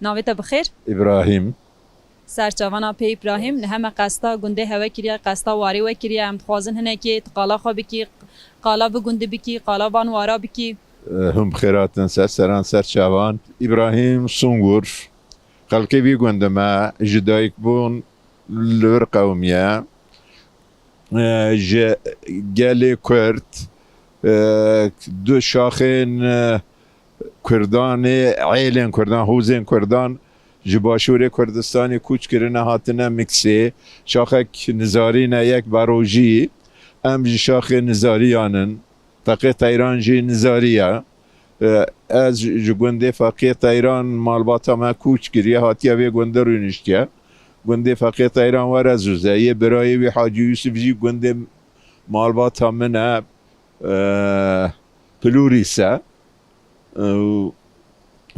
ناویت بخیر؟ ابراهیم سرچاوانا پی ابراهیم نه همه قستا گنده هوا کریه قستا واری و کریه هم خوازن هنه که قالا خو بکی قالا به گنده بکی قالا وان وارا بکی هم خیراتن سران سرچاوان ابراهیم سونگور خلقی بی گنده ما جدایک بون لور قومیه گلی کرد دو شاخین کردان عیلین کردان حوزین کردان جباشور کردستانی کوچ کرنه هاتنه مکسی شاخک نزاری نه یک باروجی ام شاخ نزاریانن فقیت ایران جی نزاریه از جگنده فقیت ایران مالباتا ما کوچ کریه هاتیه وی گنده رو نشتیه گنده فقیت ایران ور زوزه یه برای وی حاجی یوسف جی گنده مالباتا منه پلوریسه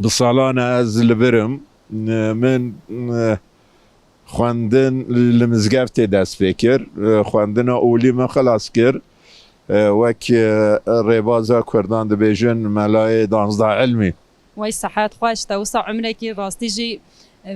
بصالانه از لبرم من خواندن لمزگفت دست فکر خواندن اولی من خلاص کرد وک ریبازا کردان دبیجن ملای 12 علمی وی صحت خوش توسع عمرکی راستی جی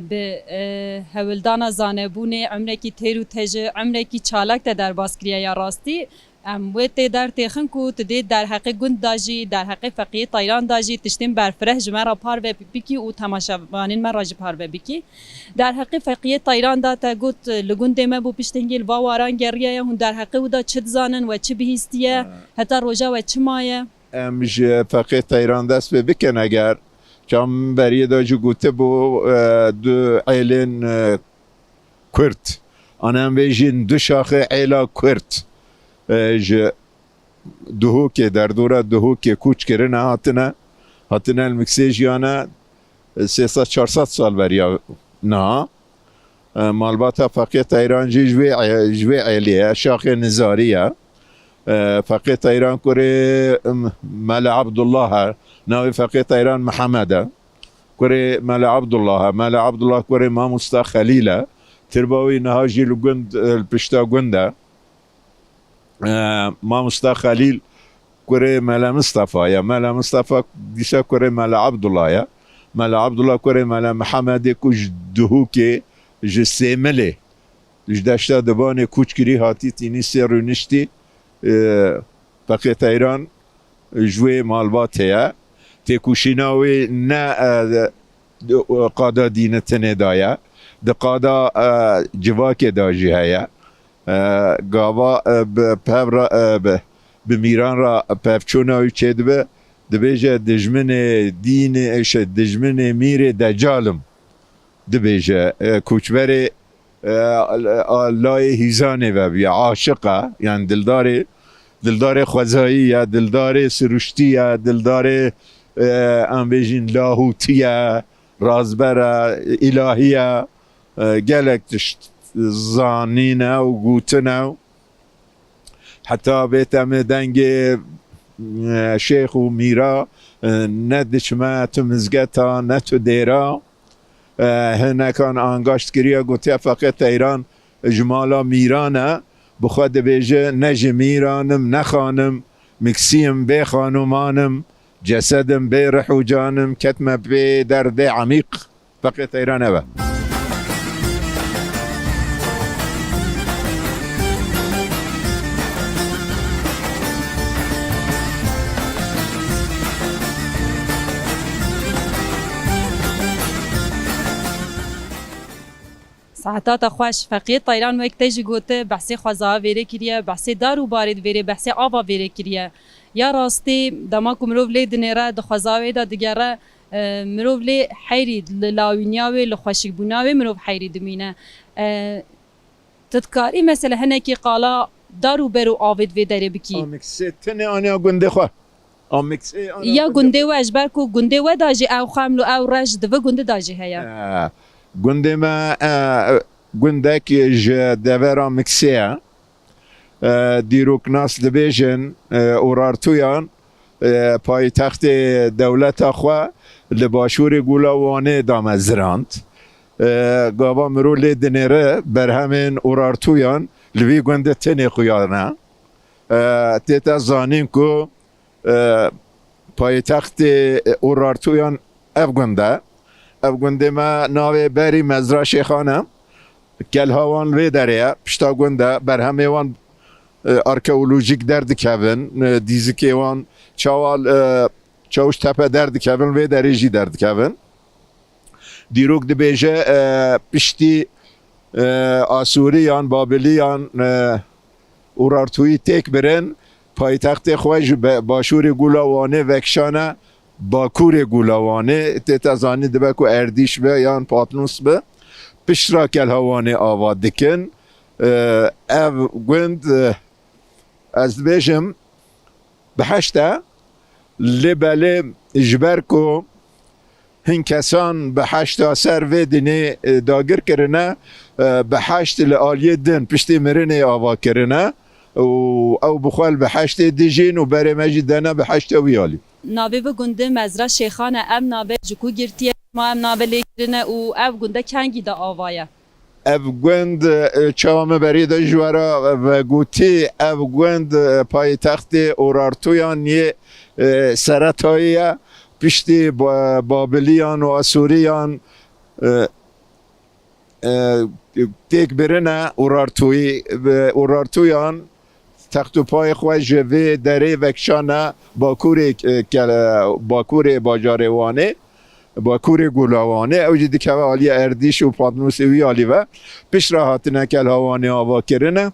به هولدانا زانبونه عمرکی تیرو تجه عمرکی چالاک تا در باز کریه یا راستی ام و تی در تخن کو تدی در حق گند داجی در حق فقیه تایران داجی تشتیم برفره جمرا پار و بیکی و تماشاوانین مراج پار و بیکی در حق فقیه تایران دا تا گوت لگند ما بو پشتنگیل و واران گریه هون در حق و دا چه زانن و چه بهستیه حتی روجا و چه مایه امج فقیه تایران دست بکن اگر چم بریه دا جو گوته بو دو عیلین کرد آنم بیجین دو شاخ عیلا کرد دهو که در دوره دهو که کوچ کرنه هاتنه المکسیجیانه 300-400 سال بریا نه مالباتا فقیت ایران جوی علیه شاخ نزاریه فقیت ایران کره مال عبدالله ناوی فقیت ایران محمده کره مال عبدالله کره ما مستا خلیله ترباوی نهاجی لگند الپشتا گنده ما مستا خلیل کره مال مصطفى یا مال مصطفى دیشا کره مال عبدالله کره مال محمد کج دهو که جسیمله جداشتا دبان کوچ کری هاتی تینی سر نشتی فقیت ایران جوی مالبات هیا تکوشیناوی نه قادا دینتنه دایا ده قادا جواک داجی هیا گاوا به میران را پفچوناوی چه دبه دبیجه دجمن دین اش دجمن میر دجالم دبیجه کوچبر لای هیزانه و بیا عاشقه یعنی دلدار خوزایی یا دلدار سروشتی یا دلدار ام بیجین لاهوتیه رازبر الهیه گلک زانینه و گوتنه حتی بیتم دنگ شیخ و میرا نه دچمه تو مزگتا نه تو دیرا هنکان آنگاشت کریه گوته فقط ایران جمالا میرانه بخواد بیجه نجه میرانم نخانم مکسیم بی خانومانم جسدم بی رحو جانم کتم بی درد عمیق فقط ایرانه با ساعتات خوش فقیه تایران وقت تجی گوته بحثی خوازها ویره کریه بحثی دارو بارد ویره بحثی آوا ویره کریه یا راستی دما کو مروف لی دنیره دخوازاوی دا دگره مروف لی حیری لاوینیاوی لخوشک بوناوی مروف حیری دمینه تدکاری مثلا هنه کی قالا دارو برو آوید وی داره بکی آمکسی تنه آنیا گنده خواه یا گنده و اجبر کو گنده و داجی او خاملو او رش دو گنده داجی هیا گنده ما گنده که دورا مکسیه دیروک ناس دبیجن اورارتویان پای تخت دولت اخوا لباشور گولاوانه دامزراند گاوا مرو لی دنیره بر همین اورارتویان لوی گنده تنی خویانه تیتا زانین کو پای تخت اورارتویان اف گنده ev gundê me navê berî Mezra Şêxan e. Gelhawan vê derê ye. Pişta gund e berhemê wan arkeolojik derdikevin, dîzikê wan çawal Çavuştepe derdikevin vê derê jî derdikevin. Dîrok dibêje piştî Asûriyan, Babîliyan Urartuî têk birin, paytextê xwe ji başûrê Gula Wanê vekşane Bakurê Gula Wanê. Tê te zanî dibe ku erdîş be yan Patnûs be. Piştra Kelhawanê ava dikin. Ev gund ez dibêjim biheşt e lê belê ji ber ku hin kesan biheşta ser vê dinê dagir kirine biheşt li aliyê din piştî mirinê ava kirine û ew bixwe li biheştê dijîn û berê me jî dene biheşta wî alî. Navê bi gundê Mezra Şêxan e, em navê ji ku girtiye ma em navê lê kirine û ev gundê kengî de ava ye. Ev gund çawa me berî de ji were ve gotî ev gund paytextê Urartuyan yê Seretayê ye. Piştî Babîliyan û Asûriyan têk birine Urartuyan textûpayê xwe ji vê derê vekşane Bakurê bajarê Wanê, Bakurê Gula Wanê, ew jî dikeve aliyê Erdîş û Patnûsê wî alî ve piştre hatine Kelhawanê ava kirine.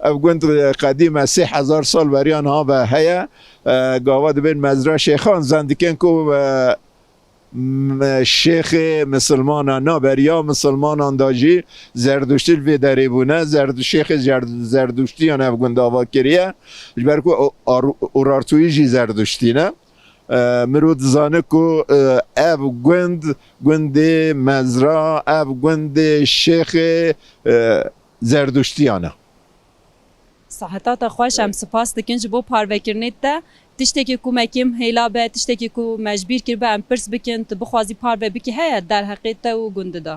Ev gund qedîm e 3000 sal beriyan have heye. Gava dibên Mezra Şêxan zendikin ku şêxê misilmanan na beriya misilmanan da jî zerduştî vê derê bûne. Şêxê zerduştiyan ev gund ava kiriye. Ji ber ku Urartuî jî zerduştî ne. Mirov dizane ku ev gundê Mezra, ev gundê Şêxê zerduştiyan e. Saheta te xweş em spas dikin ji bo parvekirinê te. Tiştekî ku me kêm hêla be, tiştekî ku mecbîr kiribe em pirs bikin, tu bixwazî parve bikî heye derheqê te û gundê de.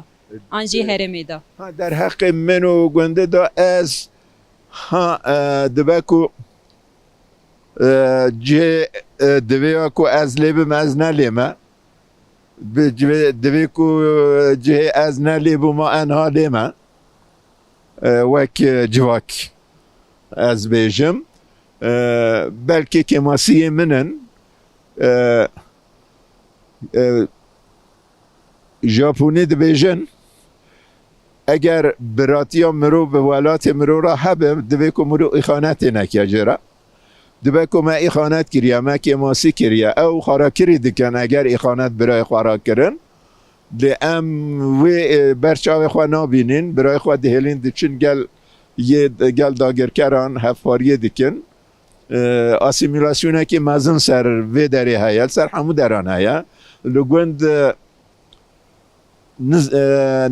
An jî herêmê de. Derheqê min û gundê de ez dibe ku cihê divê ku ez lê bim ez nelê me. Divê ku cihê ez nelê bûma enha lê me. Wek civak ez bêjim. Belkî kemasiyê min in Japonî dibêjin eger biratiya mirov bi welatê mirov re hebe divê ku mirov îxanetê neke jê re. Dibe ku me îxanet kiriye, me kemasî kiriye, ew xarakirî dikin eger îxanet birayê xwe ra kirin. Lê em wê berçavê xwe nabînin, birayê xwe dihêlin diçin gel dagirkeran hevpariyê dikin. Asimilasyonekî mezin ser vê derê heye, ser hemû deran heye. Li gund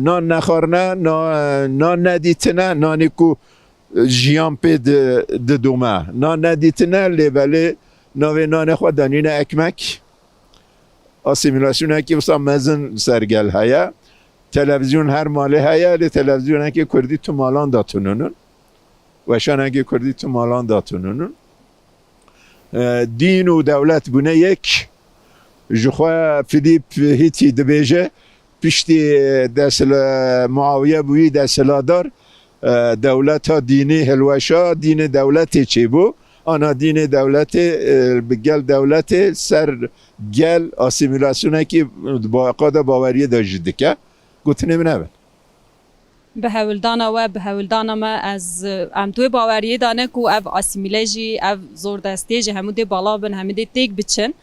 nan nexwarine, nan nedîtine, nanê ku jiyan pê didome. Nan nedîtine lê belê navê nanê xwe danîne ekmek. Asimilasyonekî wisa mezin sergel heye. Televizyon her malê heye, lê televizyonekî Kurdî tu malan da tununun. Weşanekî Kurdî tu malan da tununun. Din û dewlet bûne yek. Ji xwe Filîp Hîtî dibêje piştî Muawiye bûyî desthilatdar dewleta dînî hilweşa dînê dewletê çêbû. Ana dînê dewletê bi gel dewletê ser gel asimilasyonekî qada baweriyê de jî dike. Gotinê min ev e. Bi hewildana we, bi hewildana me ez em tuê baweriyê dane ku ev asîmîle jî, ev zordestiyê jî hemû dê bala bin, hemû dê têk biçin.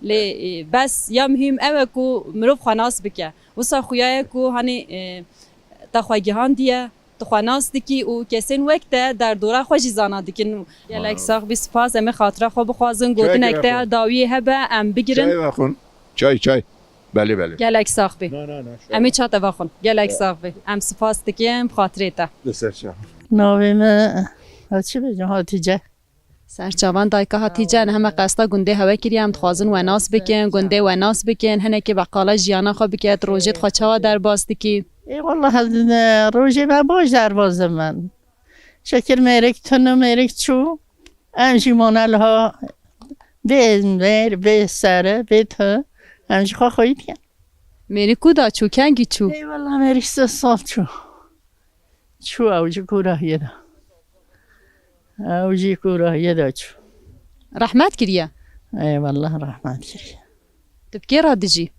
Lê bes ya mühim ew e ku mirov xwe nas bike. Wisa xuya ye ku hanî te xwe gihandiye, tu xwe nas dikî û kesên wek te derdora xwe jî zana dikin. Gelek sax bî spas em ê xatira xwe bixwazin, gotinek te dawiyê hebe em bigirin. Çay vexwin. Çay. Belê belê. Gelek sax bê. Em ê çate vexwin. Gelek sax bê. Em spas dikin bi xatirê te. Li ser çav. Navê me çi bêjim Hatice. Serçavan dayka Hatice heme qesta gundê hewe kiriye em dixwazin we nas bikin, gundê we nas bikin, hinekî beqala jiyana xwe bike, rojê xwe çawa derbas dikî. والله rojê me baş derbazim min. Şekil mêrik tunu mêrik çû. Em jî monelha bê mêr, bê sere, bê tu. Em jî xwe xwî dikin. میری کودا چو کنگی چو ای والله میری 3 سال چو اوجی کوراهیه دا اوجی کوراهیه دا چو رحمت کریه ای والله رحمت کری تبکی را دجی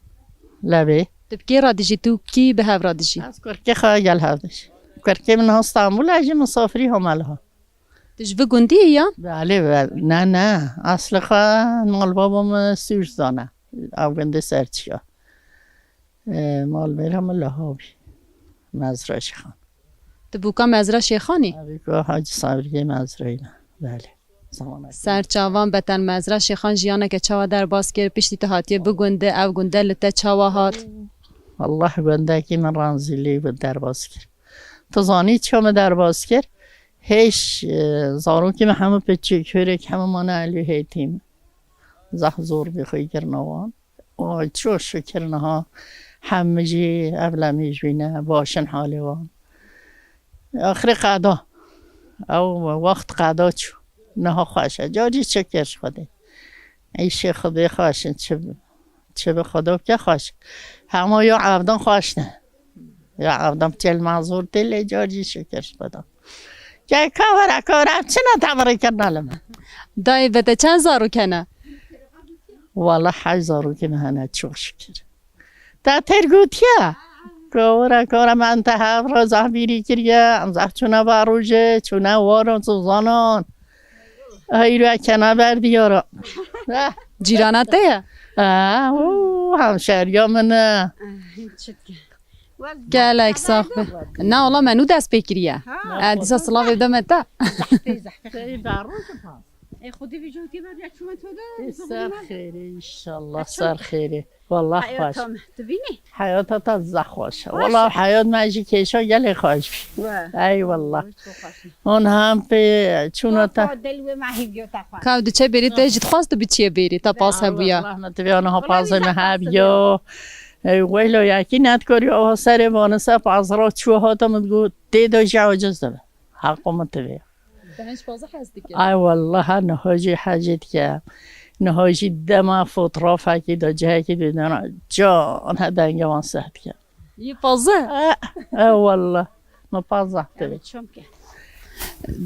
لبه تبکی را دجی تو کی به هف را دجی از کرکی خواه گل هفدش کرکی من ها استانبول اجی مسافری همال ها تجوی گندی یا بله نه اصل خواه مال بابام سوزدانه او گنده سرچیا مال میرم الله هاوی مزرعه خان تبوکا مزرعه شیخانی که حاجی صابری مزرعه نه بله زمانه سر چاوان بتن مزرعه شیخان جیانه که چاوا در باز کرد پشتی تو هاتیه بگنده او گنده لته چاوا هات والله گنده که من رانزیلی بود در باز کرد تو زانی چوم در باز کرد هیچ زارو که من همه پچه کره که همه مانه علی هیتیم زخ زور بخوی کرنوان و چو شکرنه ها همه جی اولمیش بینه باشن حالی وان آخر قدا او وقت قدا چو نه ها خوشه جاجی چکرش خوده ایشه خوده خوشه چه به خدا که خوش همه یا عبدان خوش نه یا عبدان تل معذور دل جاجی شکرش بدم که کاره چه نتبری کرنه لما دای بده چند زارو کنه والله 1000 کنه هنه چو شکر تا ترگوتیه کاره من تا هفت زه بیری کریه زه چونه باروژه چونه وارون سوزانان ایرو کنه بردی یارا جیرانت ده همشهریا منه گلک ساخته نه والله منو دست بکریه دیسا صلاح بدم تا خودی وجودی بر یک شما تو ده سر خیره انشالله سر خیره والله خوش تبینی حیاتت از خوشه والله حیات ماجی کشا گله خوش ای والله اون هم به چونتا دل و ماهی بیوتا خواه کاو چه بری تجد خواست بچیه بری تا پاس هبویا والله نتبیانه ها پازه مهبیا ویلو یکی ندکاری آها سر وانسه پازرات شو ها تا مدگو دیدو جاوجز ده حقا متبیا دهنش پازه هستی که ای والله نهاجی حاجت که نهاجی دما فوترافه که دا جه که دیدن جان هدنگه وان سهد که یه پازه ای والله ما پازه تبی چون که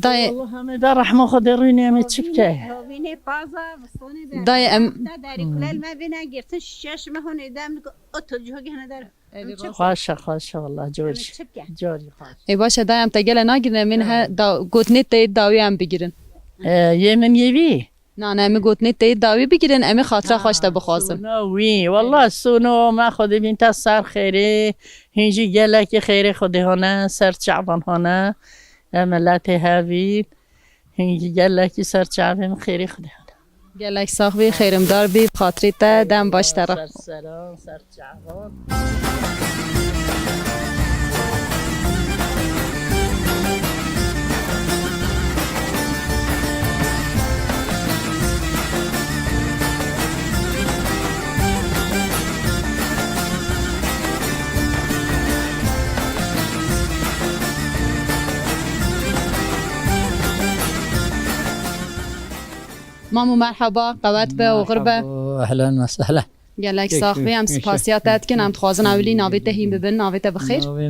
دای والله همه در رحمه خود روی همه چی بکه بینه پازا بستانی در دای داری کلال ما بینه گرتن شش مهونه دم اتو جوگی هنه در خوشه والله جوری جوری خوش ای باشه دایم تا گله نگیرن من ها گوتنی تایید داوی هم بگیرن یه من یوی نه امی گوتنی تایید داوی بگیرن امی خاطره خوشته بخواسم وی والله سونو ما خود بین تا سر خیره هنجی گله که خیره خودی هانه سر چعبان هانه ملت هاوید هنجی گله که سر چعبان خیره خودی هانه گلک ساخوی خیرم دار بی خاطری تا دم باش طرف سر سلام سر چعبان مامو مرحبا قوت به و غربه اهلا وسهلا گلک ساخوی هم سپاسیات کن هم تخوازن اولی ناویت هیم ببین ناویت بخیر نوی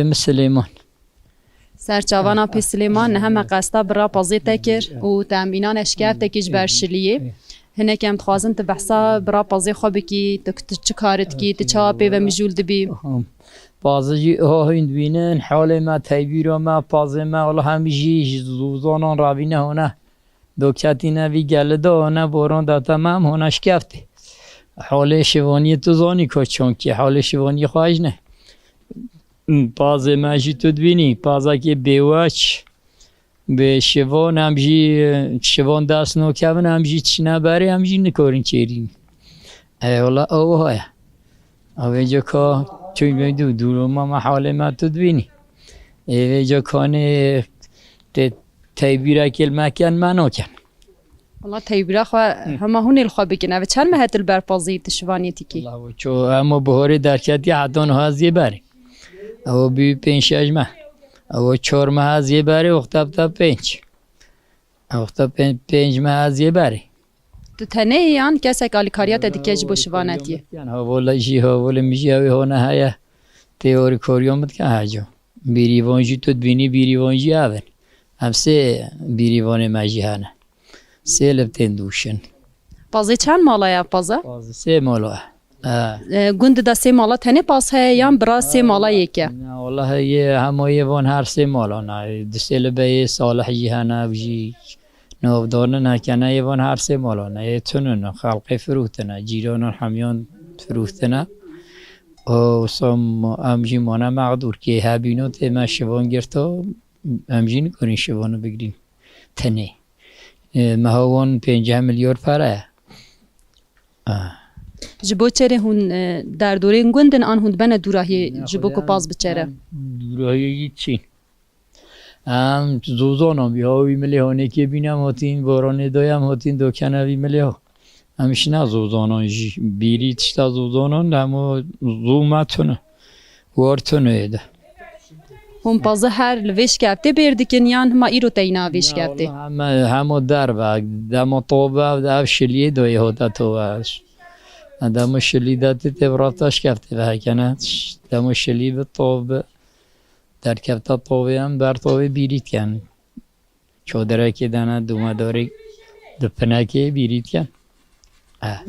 مسلیمان سرچاوانا پی سلیمان همه قصدا برا پازی تکر و تامینان اشکر تکیش برشلیه هنه که هم تخوازن تبحثا برا پازی خوبی کی چه کارت کی تچاپی و مجول دبی بازی ها هندوینن حال ما تایبیرو ما بازی ما والله همیشه زوزانان راوینه هونه دوکتی نوی گلده هونه بوران دا تمام هونش کفته حال شوانی تو زانی که چونکی حال شوانی خواهش نه بازی ما جی تو دوینی بازی که بیوچ به شوان همجی شوان دست نوکون همجی چی نبری همجی نکارین چیرین والله او های اوه جا که چوی بیدو دورو ما حال ما تو دوینی اوه جا کانه تایبیره کل مکن منو کن والله تایبیره خواه همه هونی الخواه بکنه و چند مهت البرپازی تشوانیتی کی الله چو اما بهاری درکتی حدان ها از یه بری او بی 5-6 ماه او 4 ماه از یه بری اختب تا 5 اختب 5 ماه از یه بری Tu tenê yan kesek alîkariya te dike ji bo şivanetiyê. Havola jî havola mijî ew ê hona heye. Teorîkoriya min dike heco. Bîrîvan jî tu dibînî bîrîvan jî ev in. Em sê bîrîvanê me jî hene. Sê li tên dûşin. Pazê çend mala ye paza? Sê mala. Gund de sê mala tenê pas heye yan bira sê mala yeke. والله یه همه وان هر سه مالانه دسته به صالح جهانه بجی نوفدارن نکنه یه وان هر سه مالانه یه تنون خلق فروختنه جیران همیان فروختنه و سام امجی مانه مقدور که هبینو تیمه شوان گرتا امجی نکنی شوانو بگیریم تنه مهوان 5 میلیارد پره Ji bo çerê hûn derdorên gundin an hûn bene dûrahiyê ji bo ku paz biçere. دورایی چی؟ ام زوزانم بیا وی ملی هانی که بینم هاتین باران دایم هاتین دکانه وی ملی ها همیش نه زوزانان جی بیری تشتا زوزانان اما زومتونه وارتونه ایده Hûn pazê her li vê şikeftê bêr dikin yan hema îro teyna vê şikeftê. همه در و دما طوبه و دو شلیه دایی هاته توه دما شلی داتی تبراتش کفته و هکنه دما شلی به طوبه در کفته طوبه هم بر طوبه بیرید کن چادره که دانه دومداری دپنه که بیرید کن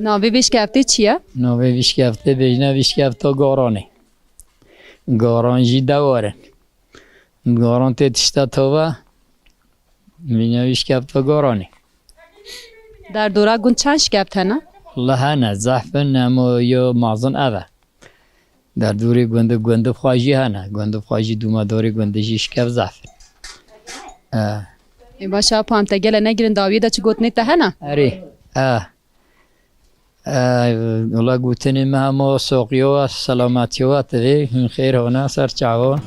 Navê vê şikeftê çi ye? نوه ویشکفته بجنه ویشکفته گارانه گاران جی دواره گاران تشتا توه بینه ویشکفته گارانه Derdora gund çend şikeft hene? الله هنه زحفن اما یا مازن اوه در دوری گنده خواهی هنه گنده خواهی دومداری گنده جی شکف زحفن Başa pam te gele negirin daviyê de çi gotinê te hene? اره والله گوتنی ما همه ساقی و سلامتی و توی خیر هونه سر چاوان